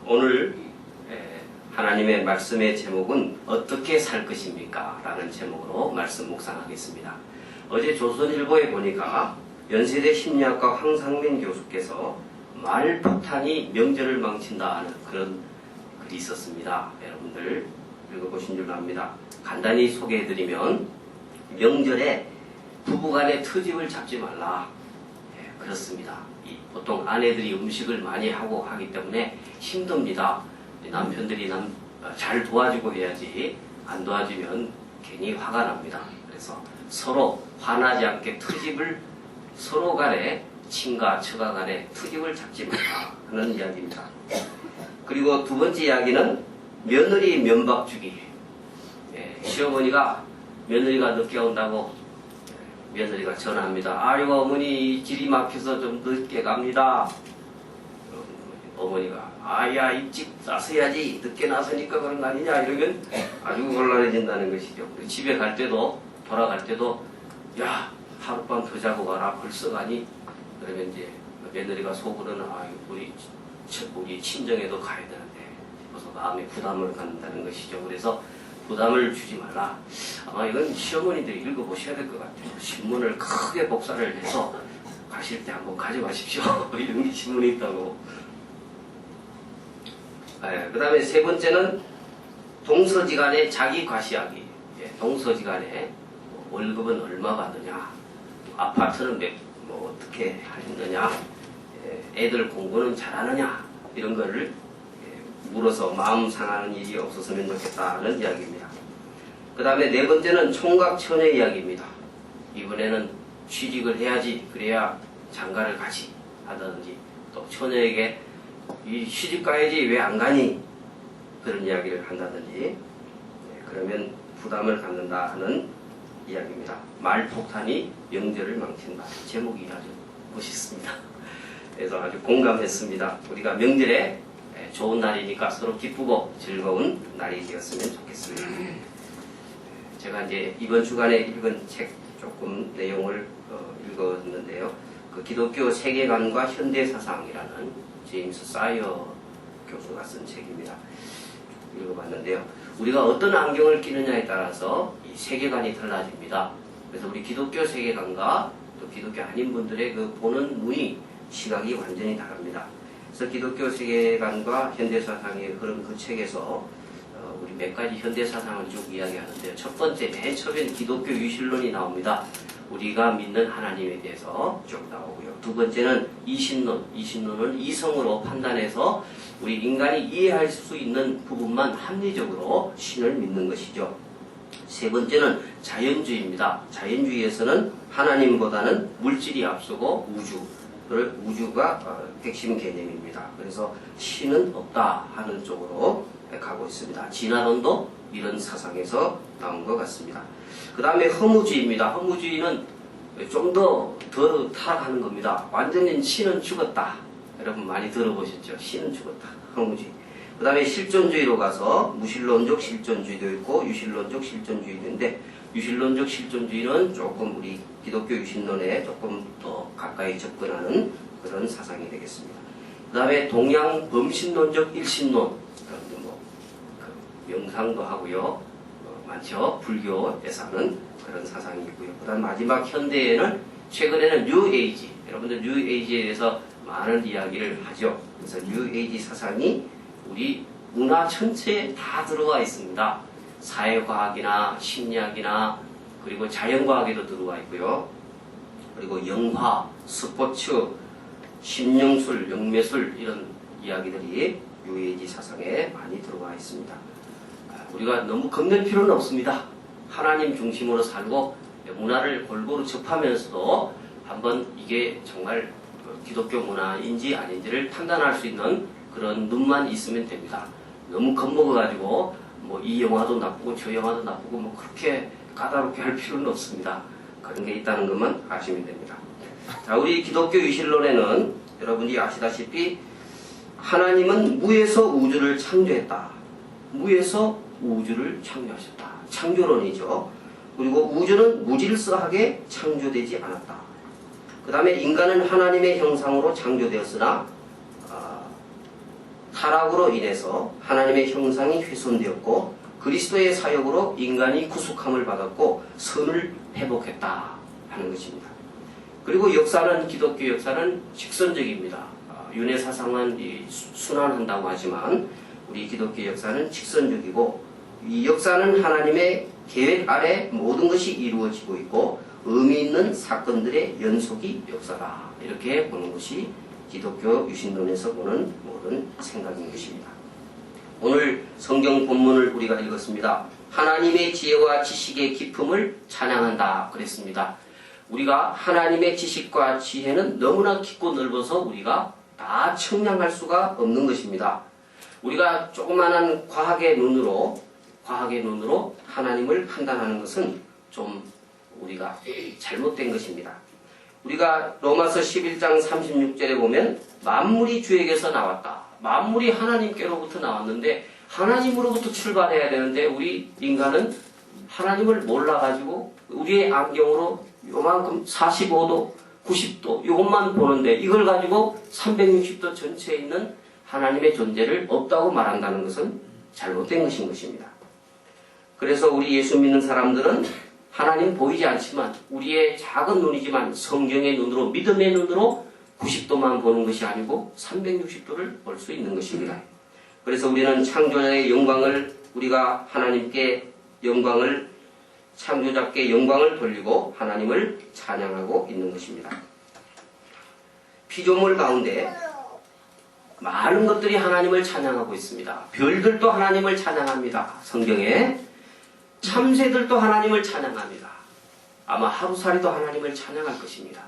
오늘 하나님의 말씀의 제목은 어떻게 살 것입니까? 라는 제목으로 말씀 묵상하겠습니다. 어제 조선일보에 보니까 연세대 심리학과 황상민 교수께서 말폭탄이 명절을 망친다 하는 그런 글이 있었습니다. 여러분들 읽어보신 줄 압니다. 간단히 소개해드리면 명절에 부부간의 트집을 잡지 말라. 그렇습니다. 보통 아내들이 음식을 많이 하고 하기 때문에 힘듭니다. 남편들이 잘 도와주고 해야지 안 도와주면 괜히 화가 납니다. 그래서 서로 화나지 않게 트집을 서로 간에 친가 처가 간에 트집을 잡지 말라 하는 이야기입니다. 그리고 두 번째 이야기는 며느리 면박 주기. 시어머니가 며느리가 늦게 온다고 며느리가 전화합니다. 아이고 어머니 길이 막혀서 좀 늦게 갑니다. 어머니가 아야 일찍 나서야지 늦게 나서니까 그런 거 아니냐 이러면 아주 곤란해진다는 것이죠. 집에 갈 때도 돌아갈 때도 야 하룻밤 더 자고 가라 벌써 가니 그러면 이제 며느리가 속으로는 아 우리 친정에도 가야 되는데 싶어서 마음에 부담을 갖는다는 것이죠. 그래서 부담을 주지 말라. 아마 이건 시어머니들이 읽어보셔야 될 것 같아요. 신문을 크게 복사를 해서 가실 때 한번 가져가십시오. 이런 게 신문에 있다고. 그 다음에 세 번째는 동서지간에 자기 과시하기. 동서지간에 월급은 얼마 받느냐, 아파트는 어떻게 하느냐, 애들 공부는 잘하느냐 이런 거를 물어서 마음 상하는 일이 없었으면 좋겠다는 이야기입니다. 그 다음에 네 번째는 총각 처녀 이야기입니다. 이번에는 취직을 해야지 그래야 장가를 가지 하다든지 또 처녀에게 이 시집 가야지 왜 안 가니 그런 이야기를 한다든지 그러면 부담을 갖는다 하는 이야기입니다. 말폭탄이 명절을 망친다. 제목이 아주 멋있습니다. 그래서 아주 공감했습니다. 우리가 명절에 좋은 날이니까 서로 기쁘고 즐거운 날이 되었으면 좋겠습니다. 제가 이제 이번 주간에 읽은 책 조금 내용을 읽었는데요. 그 기독교 세계관과 현대사상이라는 제임스 사이어 교수가 쓴 책입니다. 읽어봤는데요. 우리가 어떤 안경을 끼느냐에 따라서 이 세계관이 달라집니다. 그래서 우리 기독교 세계관과 또 기독교 아닌 분들의 그 보는 눈이 시각이 완전히 다릅니다. 그래서 기독교 세계관과 현대사상의 그런 그 책에서 우리 몇 가지 현대사상을 쭉 이야기하는데요. 첫 번째, 맨 처음엔 기독교 유실론이 나옵니다. 우리가 믿는 하나님에 대해서 쭉 나오고요. 두 번째는 이신론. 이신론은 이성으로 판단해서 우리 인간이 이해할 수 있는 부분만 합리적으로 신을 믿는 것이죠. 세 번째는 자연주의입니다. 자연주의에서는 하나님보다는 물질이 앞서고 우주가 핵심 개념입니다. 그래서 신은 없다 하는 쪽으로 가고 있습니다. 진화론도 이런 사상에서 나온 것 같습니다. 그 다음에 허무주의입니다. 허무주의는 좀 더 타락하는 겁니다. 완전히 신은 죽었다. 여러분 많이 들어보셨죠? 신은 죽었다. 허무주의. 그 다음에 실존주의로 가서 무신론적 실존주의도 있고 유신론적 실존주의도 있는데 유신론적 실존주의는 조금 우리 기독교 유신론에 조금 더 가까이 접근하는 그런 사상이 되겠습니다. 그 다음에 동양 범신론적 일신론, 명상도 하고요. 많죠. 불교에서는 그런 사상이 있고요. 그 다음 마지막 현대에는 최근에는 뉴에이지, 여러분들 뉴에이지에 대해서 많은 이야기를 하죠. 그래서 뉴에이지 사상이 우리 문화 전체에 다 들어와 있습니다. 사회과학이나 심리학이나 그리고 자연과학에도 들어와 있고요. 그리고 영화, 스포츠, 심령술, 영매술 이런 이야기들이 뉴에이지 사상에 많이 들어와 있습니다. 우리가 너무 겁낼 필요는 없습니다. 하나님 중심으로 살고 문화를 골고루 접하면서도 한번 이게 정말 기독교 문화인지 아닌지를 판단할 수 있는 그런 눈만 있으면 됩니다. 너무 겁먹어가지고 이 영화도 나쁘고 저 영화도 나쁘고 그렇게 까다롭게 할 필요는 없습니다. 그런 게 있다는 것만 아시면 됩니다. 자, 우리 기독교 유신론에는 여러분이 아시다시피 하나님은 무에서 우주를 창조했다. 무에서 우주를 창조하셨다. 창조론이죠. 그리고 우주는 무질서하게 창조되지 않았다. 그 다음에 인간은 하나님의 형상으로 창조되었으나 타락으로 인해서 하나님의 형상이 훼손되었고 그리스도의 사역으로 인간이 구속함을 받았고 선을 회복했다 하는 것입니다. 그리고 역사는 기독교 역사는 직선적입니다. 윤회 사상은 순환한다고 하지만 우리 기독교 역사는 직선적이고 이 역사는 하나님의 계획 아래 모든 것이 이루어지고 있고 의미 있는 사건들의 연속이 역사다. 이렇게 보는 것이 기독교 유신론에서 보는 모든 생각인 것입니다. 오늘 성경 본문을 우리가 읽었습니다. 하나님의 지혜와 지식의 깊음을 찬양한다 그랬습니다. 우리가 하나님의 지식과 지혜는 너무나 깊고 넓어서 우리가 다 청량할 수가 없는 것입니다. 우리가 조그마한 과학의 눈으로 하나님을 판단하는 것은 좀 우리가 잘못된 것입니다. 우리가 로마서 11장 36절에 보면 만물이 주에게서 나왔다. 만물이 하나님께로부터 나왔는데 하나님으로부터 출발해야 되는데 우리 인간은 하나님을 몰라가지고 우리의 안경으로 요만큼 45도, 90도 이것만 보는데 이걸 가지고 360도 전체에 있는 하나님의 존재를 없다고 말한다는 것은 잘못된 것인 것입니다. 그래서 우리 예수 믿는 사람들은 하나님 보이지 않지만 우리의 작은 눈이지만 성경의 눈으로 믿음의 눈으로 90도만 보는 것이 아니고 360도를 볼 수 있는 것입니다. 그래서 우리는 창조자의 영광을 우리가 하나님께 영광을 창조자께 영광을 돌리고 하나님을 찬양하고 있는 것입니다. 피조물 가운데 많은 것들이 하나님을 찬양하고 있습니다. 별들도 하나님을 찬양합니다. 성경에 참새들도 하나님을 찬양합니다. 아마 하루살이도 하나님을 찬양할 것입니다.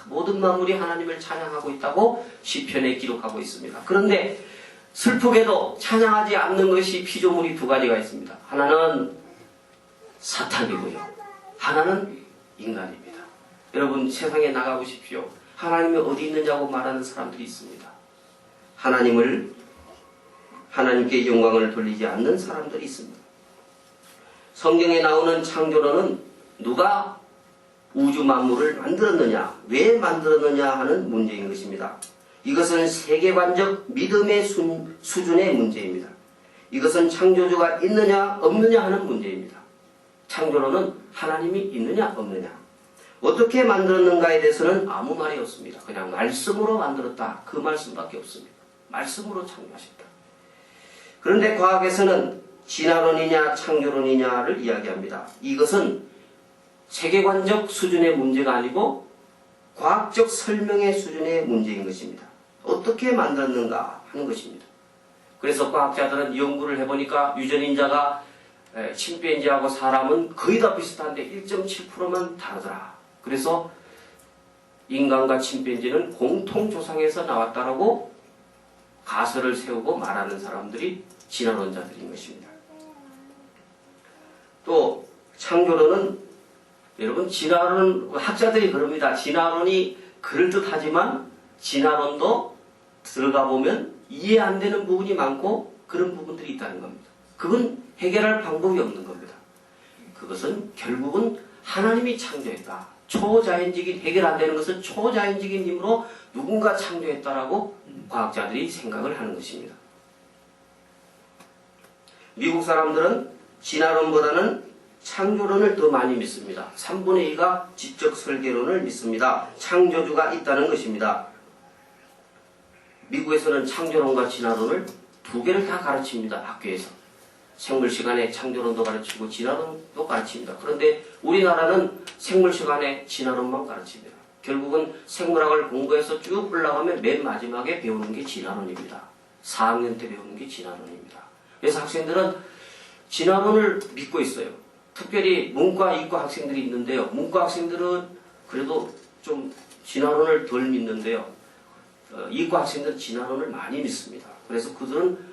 모든 만물이 하나님을 찬양하고 있다고 시편에 기록하고 있습니다. 그런데 슬프게도 찬양하지 않는 것이 피조물이 두 가지가 있습니다. 하나는 사탄이고요. 하나는 인간입니다. 여러분 세상에 나가보십시오. 하나님이 어디 있느냐고 말하는 사람들이 있습니다. 하나님께 영광을 돌리지 않는 사람들이 있습니다. 성경에 나오는 창조론은 누가 우주 만물을 만들었느냐, 왜 만들었느냐 하는 문제인 것입니다. 이것은 세계관적 믿음의 수준의 문제입니다. 이것은 창조주가 있느냐 없느냐 하는 문제입니다. 창조론은 하나님이 있느냐 없느냐, 어떻게 만들었는가에 대해서는 아무 말이 없습니다. 그냥 말씀으로 만들었다, 그 말씀밖에 없습니다. 말씀으로 창조하셨다. 그런데 과학에서는 진화론이냐 창조론이냐를 이야기합니다. 이것은 세계관적 수준의 문제가 아니고 과학적 설명의 수준의 문제인 것입니다. 어떻게 만들었는가 하는 것입니다. 그래서 과학자들은 연구를 해보니까 유전인자가 침팬지하고 사람은 거의 다 비슷한데 1.7%만 다르더라. 그래서 인간과 침팬지는 공통조상에서 나왔다라고 가설을 세우고 말하는 사람들이 진화론자들인 것입니다. 또 창조론은 여러분 진화론 학자들이 그럽니다. 진화론이 그럴듯하지만 진화론도 들어가 보면 이해 안 되는 부분이 많고 그런 부분들이 있다는 겁니다. 그건 해결할 방법이 없는 겁니다. 그것은 결국은 하나님이 창조했다. 초자연적인 해결 안 되는 것은 초자연적인 힘으로 누군가 창조했다라고 과학자들이 생각을 하는 것입니다. 미국 사람들은 진화론보다는 창조론을 더 많이 믿습니다. 3분의 2가 지적 설계론을 믿습니다. 창조주가 있다는 것입니다. 미국에서는 창조론과 진화론을 두 개를 다 가르칩니다. 학교에서. 생물 시간에 창조론도 가르치고 진화론도 가르칩니다. 그런데 우리나라는 생물 시간에 진화론만 가르칩니다. 결국은 생물학을 공부해서 쭉 올라가면 맨 마지막에 배우는 게 진화론입니다. 4학년 때 배우는 게 진화론입니다. 그래서 학생들은 진화론을 믿고 있어요. 특별히 문과, 이과 학생들이 있는데요. 문과 학생들은 그래도 좀 진화론을 덜 믿는데요. 이과 학생들은 진화론을 많이 믿습니다. 그래서 그들은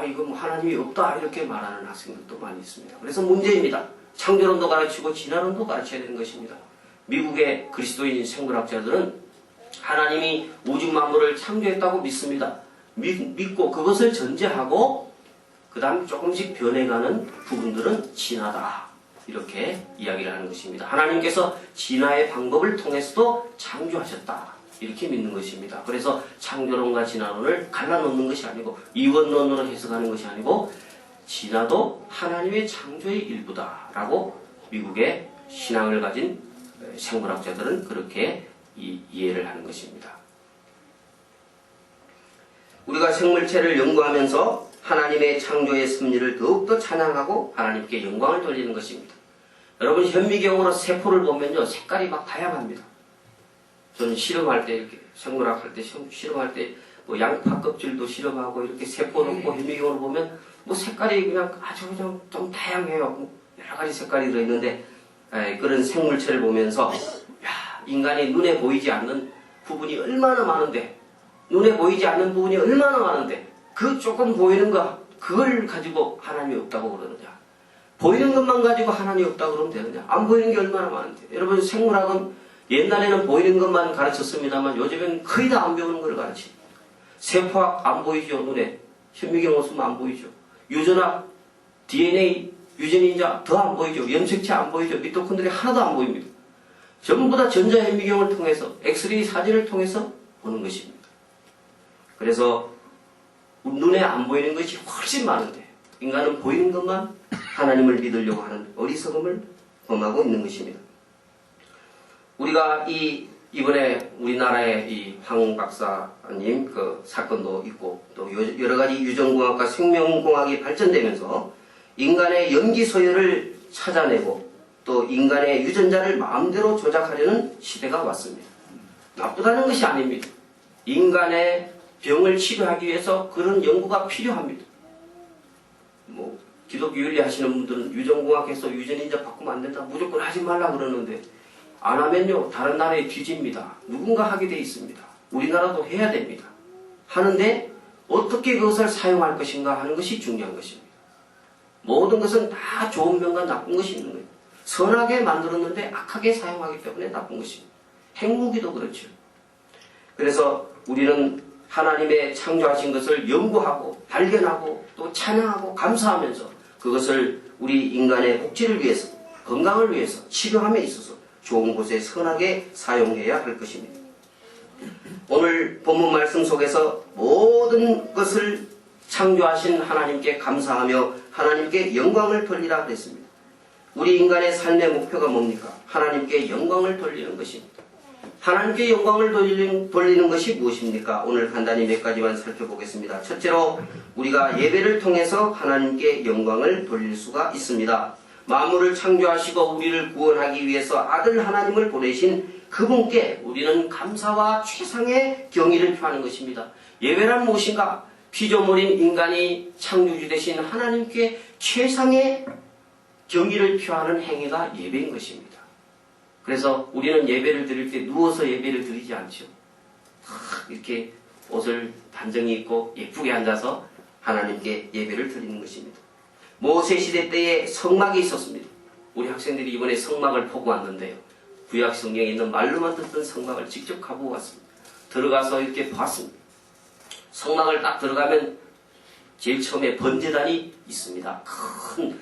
이거 뭐 하나님이 없다 이렇게 말하는 학생들도 많이 있습니다. 그래서 문제입니다. 창조론도 가르치고 진화론도 가르쳐야 되는 것입니다. 미국의 그리스도인 생물학자들은 하나님이 우주 만물을 창조했다고 믿습니다. 믿고 그것을 전제하고 그 다음 조금씩 변해가는 부분들은 진화다. 이렇게 이야기를 하는 것입니다. 하나님께서 진화의 방법을 통해서도 창조하셨다. 이렇게 믿는 것입니다. 그래서 창조론과 진화론을 갈라놓는 것이 아니고 이원론으로 해석하는 것이 아니고 진화도 하나님의 창조의 일부다라고 미국의 신앙을 가진 생물학자들은 그렇게 이해를 하는 것입니다. 우리가 생물체를 연구하면서 하나님의 창조의 섭리를 더욱더 찬양하고 하나님께 영광을 돌리는 것입니다. 여러분 현미경으로 세포를 보면요 색깔이 막 다양합니다. 저는 실험할 때 이렇게 생물학 할 때 실험할 때 뭐 양파 껍질도 실험하고 이렇게 세포 넣고 현미경으로 보면 뭐 색깔이 그냥 아주 그냥 좀 다양해요. 여러 가지 색깔이 들어있는데 그런 생물체를 보면서 야, 인간이 눈에 보이지 않는 부분이 얼마나 많은데 눈에 보이지 않는 부분이 얼마나 많은데 그 조금 보이는 거 그걸 가지고 하나님이 없다고 그러느냐. 보이는 것만 가지고 하나님이 없다고 그러면 되느냐. 안 보이는 게 얼마나 많은데. 여러분 생물학은 옛날에는 보이는 것만 가르쳤습니다만 요즘엔 거의 다 안 배우는 걸 가르칩니다. 세포학 안 보이죠. 눈에. 현미경 없으면 안 보이죠. 유전학, DNA, 유전인자 더 안 보이죠. 염색체 안 보이죠. 미토콘드리아 하나도 안 보입니다. 전부 다 전자현미경을 통해서 엑스레이 사진을 통해서 보는 것입니다. 그래서 눈에 안 보이는 것이 훨씬 많은데 인간은 보이는 것만 하나님을 믿으려고 하는 어리석음을 범하고 있는 것입니다. 우리가 이번에 우리나라의 이 황 박사님 그 사건도 있고 또 여러 가지 유전공학과 생명공학이 발전되면서 인간의 연기 서열을 찾아내고 또 인간의 유전자를 마음대로 조작하려는 시대가 왔습니다. 나쁘다는 것이 아닙니다. 인간의 병을 치료하기 위해서 그런 연구가 필요합니다. 뭐 기독교 윤리 하시는 분들은 유전공학해서 유전인자 바꾸면 안 된다. 무조건 하지 말라 그러는데 안 하면요 다른 나라에 뒤집니다. 누군가 하게 돼 있습니다. 우리나라도 해야 됩니다. 하는데 어떻게 그것을 사용할 것인가 하는 것이 중요한 것입니다. 모든 것은 다 좋은 면과 나쁜 것이 있는 거예요. 선하게 만들었는데 악하게 사용하기 때문에 나쁜 것입니다. 핵무기도 그렇죠. 그래서 우리는 하나님의 창조하신 것을 연구하고 발견하고 또 찬양하고 감사하면서 그것을 우리 인간의 복지를 위해서 건강을 위해서 치료함에 있어서 좋은 곳에 선하게 사용해야 할 것입니다. 오늘 본문 말씀 속에서 모든 것을 창조하신 하나님께 감사하며 하나님께 영광을 돌리라 그랬습니다. 우리 인간의 삶의 목표가 뭡니까? 하나님께 영광을 돌리는 것입니다. 하나님께 영광을 돌리는 것이 무엇입니까? 오늘 간단히 몇 가지만 살펴보겠습니다. 첫째로 우리가 예배를 통해서 하나님께 영광을 돌릴 수가 있습니다. 만물을 창조하시고 우리를 구원하기 위해서 아들 하나님을 보내신 그분께 우리는 감사와 최상의 경의를 표하는 것입니다. 예배란 무엇인가? 피조물인 인간이 창조주 되신 하나님께 최상의 경의를 표하는 행위가 예배인 것입니다. 그래서 우리는 예배를 드릴 때 누워서 예배를 드리지 않죠. 이렇게 옷을 단정히 입고 예쁘게 앉아서 하나님께 예배를 드리는 것입니다. 모세 시대 때에 성막이 있었습니다. 우리 학생들이 이번에 성막을 보고 왔는데요. 구약 성경에 있는 말로만 듣던 성막을 직접 가보고 왔습니다. 들어가서 이렇게 봤습니다. 성막을 딱 들어가면 제일 처음에 번제단이 있습니다. 큰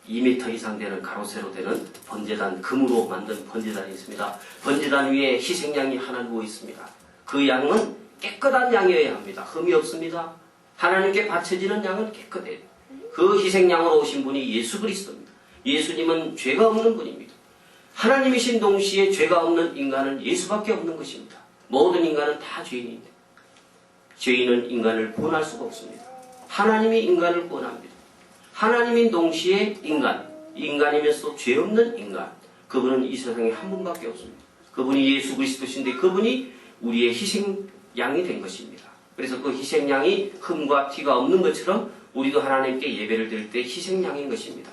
2m 이상 되는 가로 세로 되는 번제단, 금으로 만든 번제단이 있습니다. 번제단 위에 희생양이 하나 누워 있습니다. 그 양은 깨끗한 양이어야 합니다. 흠이 없습니다. 하나님께 바쳐지는 양은 깨끗해요. 그 희생양으로 오신 분이 예수 그리스도입니다. 예수님은 죄가 없는 분입니다. 하나님이신 동시에 죄가 없는 인간은 예수밖에 없는 것입니다. 모든 인간은 다 죄인입니다. 죄인은 인간을 구원할 수가 없습니다. 하나님이 인간을 구원합니다. 하나님인 동시에 인간이면서 죄 없는 인간, 그분은 이 세상에 한 분밖에 없습니다. 그분이 예수 그리스도신데 그분이 우리의 희생양이 된 것입니다. 그래서 그 희생양이 흠과 티가 없는 것처럼 우리도 하나님께 예배를 드릴 때 희생양인 것입니다.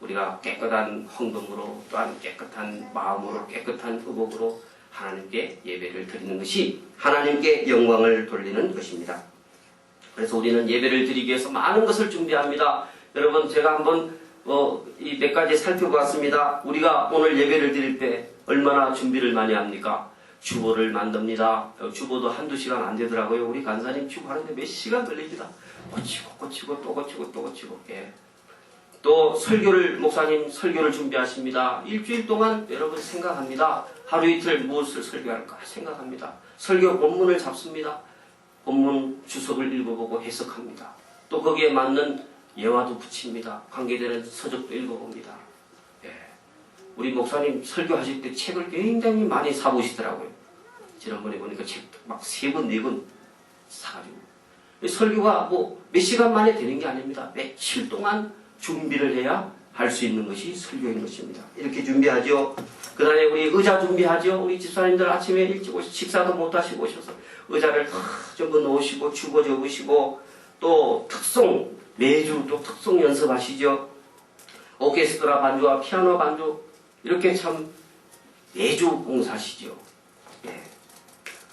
우리가 깨끗한 헌금으로 또한 깨끗한 마음으로 깨끗한 의복으로 하나님께 예배를 드리는 것이 하나님께 영광을 돌리는 것입니다. 그래서 우리는 예배를 드리기 위해서 많은 것을 준비합니다. 여러분 제가 한번 이 몇 가지 살펴봤습니다. 우리가 오늘 예배를 드릴 때 얼마나 준비를 많이 합니까? 주보를 만듭니다. 주보도 한두 시간 안 되더라고요. 우리 간사님 주보하는데 몇 시간 걸립니다. 고치고 또 고치고 또 고치고. 예. 또 목사님 설교를 준비하십니다. 일주일 동안 여러분 생각합니다. 하루 이틀 무엇을 설교할까 생각합니다. 설교 본문을 잡습니다. 본문 주석을 읽어보고 해석합니다. 또 거기에 맞는 예화도 붙입니다. 관계되는 서적도 읽어봅니다. 예. 우리 목사님 설교하실 때 책을 굉장히 많이 사보시더라고요. 지난번에 보니까 책 막 3권, 4권 사가지고. 설교가 뭐 몇 시간 만에 되는 게 아닙니다. 며칠 동안 준비를 해야 할 수 있는 것이 설교인 것입니다. 이렇게 준비하죠. 그 다음에 우리 의자 준비하죠. 우리 집사님들 아침에 일찍 오셔서 식사도 못 하시고 오셔서 의자를 전부 놓으시고 주고 접으시고 또 매주 또 특송 연습하시죠. 오케스트라 반주와 피아노 반주 이렇게 참 매주 봉사하시죠. 예.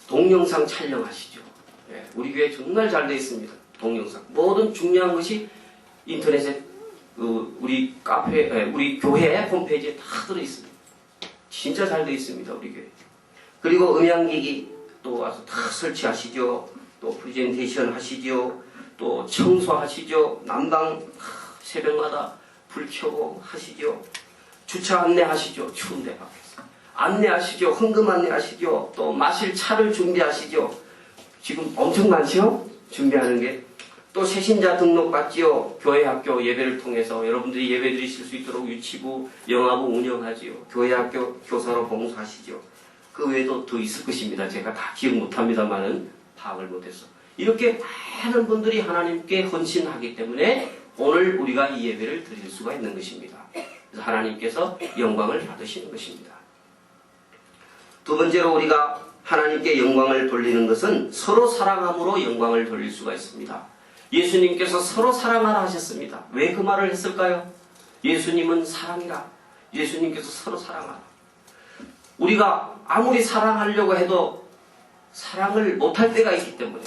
동영상 촬영하시죠. 예. 우리 교회 정말 잘 되어 있습니다. 동영상 모든 중요한 것이 인터넷에 우리 우리 교회 홈페이지에 다 들어있습니다. 진짜 잘 되어 있습니다. 우리 교회. 그리고 음향기기 또 와서 다 설치하시죠. 또 프레젠테이션 하시죠. 또 청소하시죠. 난방 새벽마다 불 켜고 하시죠. 주차 안내하시죠. 추운데 밖에서. 안내하시죠. 헌금 안내하시죠. 또 마실 차를 준비하시죠. 지금 엄청 많죠? 준비하는 게. 또 새신자 등록 받지요. 교회 학교 예배를 통해서 여러분들이 예배 드리실 수 있도록 유치부, 영화부 운영하지요. 교회 학교 교사로 봉사하시죠. 그 외에도 더 있을 것입니다. 제가 다 기억 못합니다만은 파악을 못해서. 이렇게 많은 분들이 하나님께 헌신하기 때문에 오늘 우리가 이 예배를 드릴 수가 있는 것입니다. 그래서 하나님께서 영광을 받으시는 것입니다. 두 번째로 우리가 하나님께 영광을 돌리는 것은 서로 사랑함으로 영광을 돌릴 수가 있습니다. 예수님께서 서로 사랑하라 하셨습니다. 왜 그 말을 했을까요? 예수님은 사랑이라. 예수님께서 서로 사랑하라. 우리가 아무리 사랑하려고 해도 사랑을 못할 때가 있기 때문에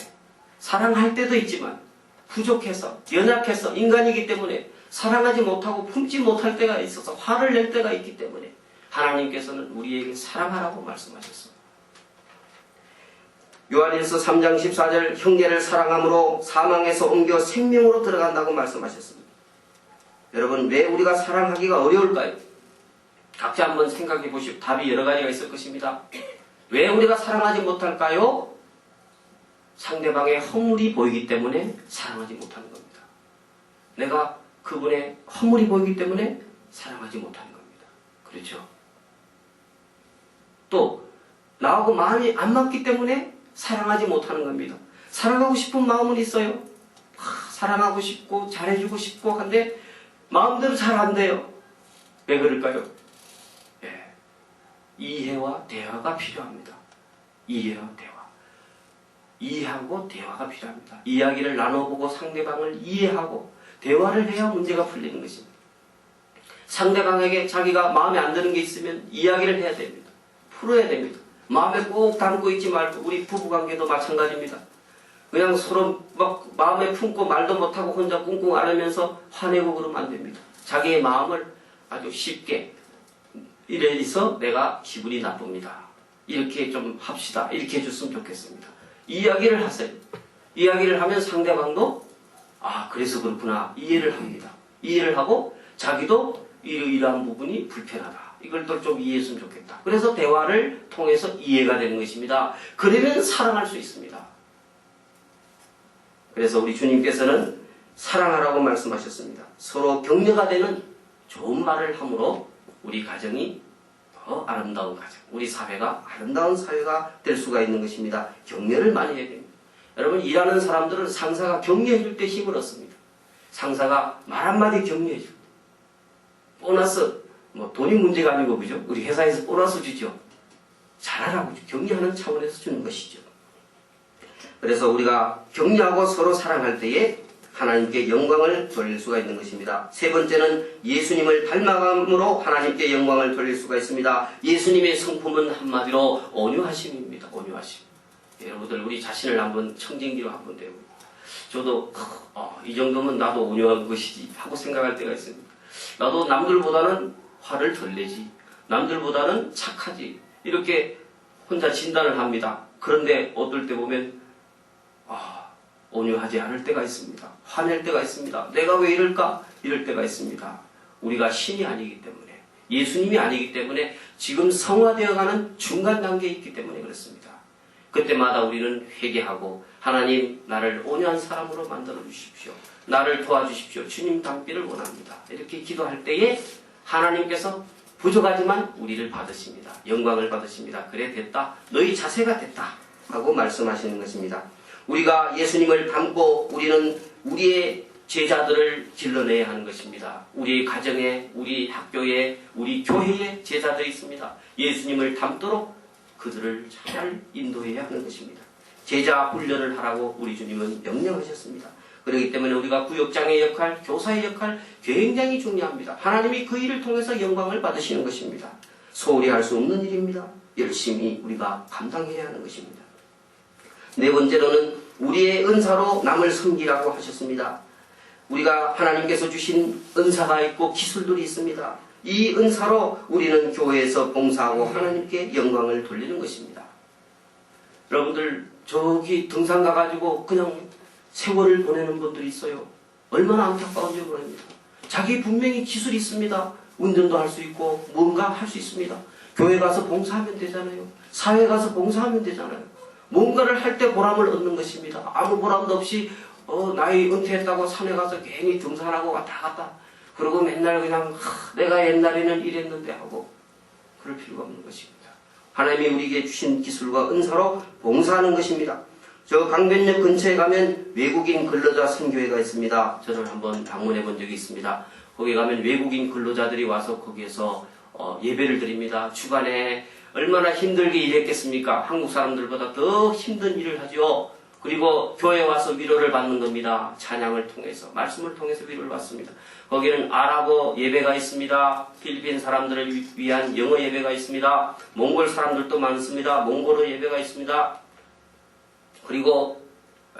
사랑할 때도 있지만 부족해서 연약해서 인간이기 때문에 사랑하지 못하고 품지 못할 때가 있어서 화를 낼 때가 있기 때문에 하나님께서는 우리에게 사랑하라고 말씀하셨습니다. 요한일서 3장 14절 형제를 사랑함으로 사망에서 옮겨 생명으로 들어간다고 말씀하셨습니다. 여러분 왜 우리가 사랑하기가 어려울까요? 각자 한번 생각해 보시오. 답이 여러 가지가 있을 것입니다. 왜 우리가 사랑하지 못할까요? 상대방의 허물이 보이기 때문에 사랑하지 못하는 겁니다. 내가 그분의 허물이 보이기 때문에 사랑하지 못하는 겁니다. 그렇죠? 또 나하고 마음이 안 맞기 때문에 사랑하지 못하는 겁니다. 사랑하고 싶은 마음은 있어요. 사랑하고 싶고 잘해주고 싶고 한데 마음대로 잘 안 돼요. 왜 그럴까요? 예. 이해와 대화가 필요합니다. 이해와 대화. 이해하고 대화가 필요합니다. 이야기를 나눠보고 상대방을 이해하고 대화를 해야 문제가 풀리는 것입니다. 상대방에게 자기가 마음에 안 드는 게 있으면 이야기를 해야 됩니다. 풀어야 됩니다. 마음에 꼭 담고 있지 말고 우리 부부관계도 마찬가지입니다. 그냥 서로 막 마음에 품고 말도 못하고 혼자 꿍꿍 앓으면서 화내고 그러면 안 됩니다. 자기의 마음을 아주 쉽게 이래서 내가 기분이 나쁩니다. 이렇게 좀 합시다. 이렇게 해줬으면 좋겠습니다. 이야기를 하세요. 이야기를 하면 상대방도 그래서 그렇구나 이해를 합니다. 이해를 하고 자기도 이러한 부분이 불편하다. 이걸 또 좀 이해했으면 좋겠다. 그래서 대화를 통해서 이해가 되는 것입니다. 그러면 사랑할 수 있습니다. 그래서 우리 주님께서는 사랑하라고 말씀하셨습니다. 서로 격려가 되는 좋은 말을 함으로 우리 가정이 더 아름다운 가정, 우리 사회가 아름다운 사회가 될 수가 있는 것입니다. 격려를 많이 해야 됩니다. 여러분 일하는 사람들은 상사가 격려해 줄 때 힘을 얻습니다. 상사가 말 한마디 격려해 줄 때. 보너스 돈이 문제가 아니고 그죠? 우리 회사에서 보너스 주죠. 잘하라고 격려하는 차원에서 주는 것이죠. 그래서 우리가 격려하고 서로 사랑할 때에 하나님께 영광을 돌릴 수가 있는 것입니다. 세 번째는 예수님을 닮아감으로 하나님께 영광을 돌릴 수가 있습니다. 예수님의 성품은 한마디로 온유하심입니다. 온유하심. 여러분들 우리 자신을 한번 청진기로 한번 대고 저도 이 정도면 나도 온유한 것이지 하고 생각할 때가 있습니다. 나도 남들보다는 화를 덜 내지, 남들보다는 착하지 이렇게 혼자 진단을 합니다. 그런데 어떨 때 보면 온유하지 않을 때가 있습니다. 화낼 때가 있습니다. 내가 왜 이럴까? 이럴 때가 있습니다. 우리가 신이 아니기 때문에, 예수님이 아니기 때문에 지금 성화되어가는 중간 단계에 있기 때문에 그렇습니다. 그때마다 우리는 회개하고 하나님 나를 온유한 사람으로 만들어 주십시오. 나를 도와주십시오. 주님 닮기를 원합니다. 이렇게 기도할 때에 하나님께서 부족하지만 우리를 받으십니다. 영광을 받으십니다. 그래 됐다. 너희 자세가 됐다. 하고 말씀하시는 것입니다. 우리가 예수님을 닮고 우리는 우리의 제자들을 길러내야 하는 것입니다. 우리 가정에, 우리 학교에, 우리 교회에 제자들이 있습니다. 예수님을 닮도록 그들을 잘 인도해야 하는 것입니다. 제자 훈련을 하라고 우리 주님은 명령하셨습니다. 그렇기 때문에 우리가 구역장의 역할, 교사의 역할 굉장히 중요합니다. 하나님이 그 일을 통해서 영광을 받으시는 것입니다. 소홀히 할 수 없는 일입니다. 열심히 우리가 감당해야 하는 것입니다. 네 번째로는 우리의 은사로 남을 섬기라고 하셨습니다. 우리가 하나님께서 주신 은사가 있고 기술들이 있습니다. 이 은사로 우리는 교회에서 봉사하고 하나님께 영광을 돌리는 것입니다. 여러분들 저기 등산 가가지고 그냥 세월을 보내는 분들이 있어요. 얼마나 안타까운지 모릅니다. 자기 분명히 기술이 있습니다. 운전도 할 수 있고 뭔가 할 수 있습니다. 교회 가서 봉사하면 되잖아요. 사회 가서 봉사하면 되잖아요. 뭔가를 할 때 보람을 얻는 것입니다. 아무 보람도 없이 나이 은퇴했다고 산에 가서 괜히 등산하고 왔다 갔다 그러고 맨날 그냥 내가 옛날에는 이랬는데 하고 그럴 필요가 없는 것입니다. 하나님이 우리에게 주신 기술과 은사로 봉사하는 것입니다. 저 강변역 근처에 가면 외국인 근로자 선교회가 있습니다. 저를 한번 방문해 본 적이 있습니다. 거기 가면 외국인 근로자들이 와서 거기에서 예배를 드립니다. 주간에 얼마나 힘들게 일했겠습니까? 한국 사람들보다 더 힘든 일을 하죠. 그리고 교회에 와서 위로를 받는 겁니다. 찬양을 통해서, 말씀을 통해서 위로를 받습니다. 거기는 아랍어 예배가 있습니다. 필리핀 사람들을 위한 영어 예배가 있습니다. 몽골 사람들도 많습니다. 몽골어 예배가 있습니다. 그리고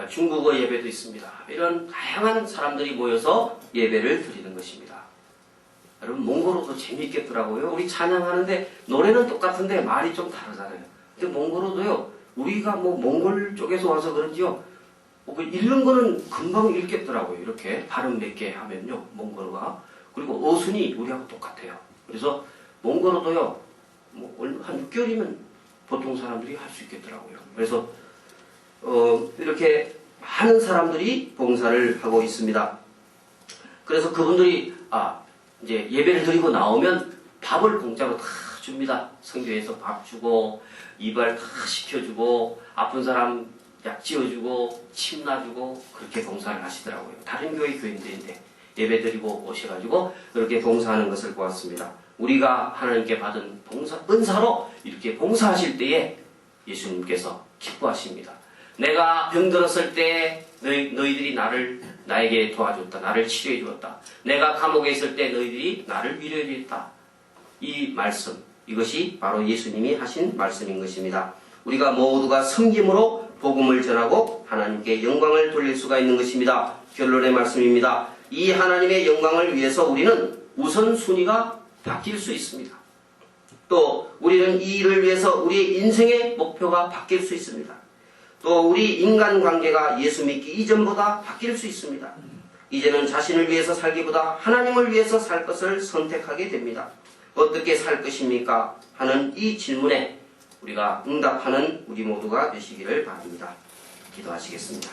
중국어 예배도 있습니다. 이런 다양한 사람들이 모여서 예배를 드리는 것입니다. 여러분 몽골어도 재미있겠더라고요. 우리 찬양하는데 노래는 똑같은데 말이 좀 다르잖아요. 근데 몽골어도요. 우리가 몽골 쪽에서 와서 그런지요. 읽는 거는 금방 읽겠더라고요. 이렇게 발음 몇 개 하면요. 몽골어가. 그리고 어순이 우리하고 똑같아요. 그래서 몽골어도요. 한 6개월이면 보통 사람들이 할 수 있겠더라고요. 그래서 이렇게 많은 사람들이 봉사를 하고 있습니다. 그래서 그분들이 이제 예배를 드리고 나오면 밥을 공짜로 다 줍니다. 성교에서 밥 주고 이발 다 시켜주고 아픈 사람 약 지어주고 침 놔주고 그렇게 봉사를 하시더라고요. 다른 교회 교인들인데 예배 드리고 오셔가지고 그렇게 봉사하는 것을 보았습니다. 우리가 하나님께 받은 은사로 이렇게 봉사하실 때에 예수님께서 기뻐하십니다. 내가 병들었을 때 너희들이 나에게 도와줬다. 나를 치료해 주었다. 내가 감옥에 있을 때 너희들이 나를 위로해 주었다. 이 말씀, 이것이 바로 예수님이 하신 말씀인 것입니다. 우리가 모두가 섬김으로 복음을 전하고 하나님께 영광을 돌릴 수가 있는 것입니다. 결론의 말씀입니다. 이 하나님의 영광을 위해서 우리는 우선순위가 바뀔 수 있습니다. 또 우리는 이 일을 위해서 우리의 인생의 목표가 바뀔 수 있습니다. 또 우리 인간관계가 예수 믿기 이전보다 바뀔 수 있습니다. 이제는 자신을 위해서 살기보다 하나님을 위해서 살 것을 선택하게 됩니다. 어떻게 살 것입니까? 하는 이 질문에 우리가 응답하는 우리 모두가 되시기를 바랍니다. 기도하시겠습니다.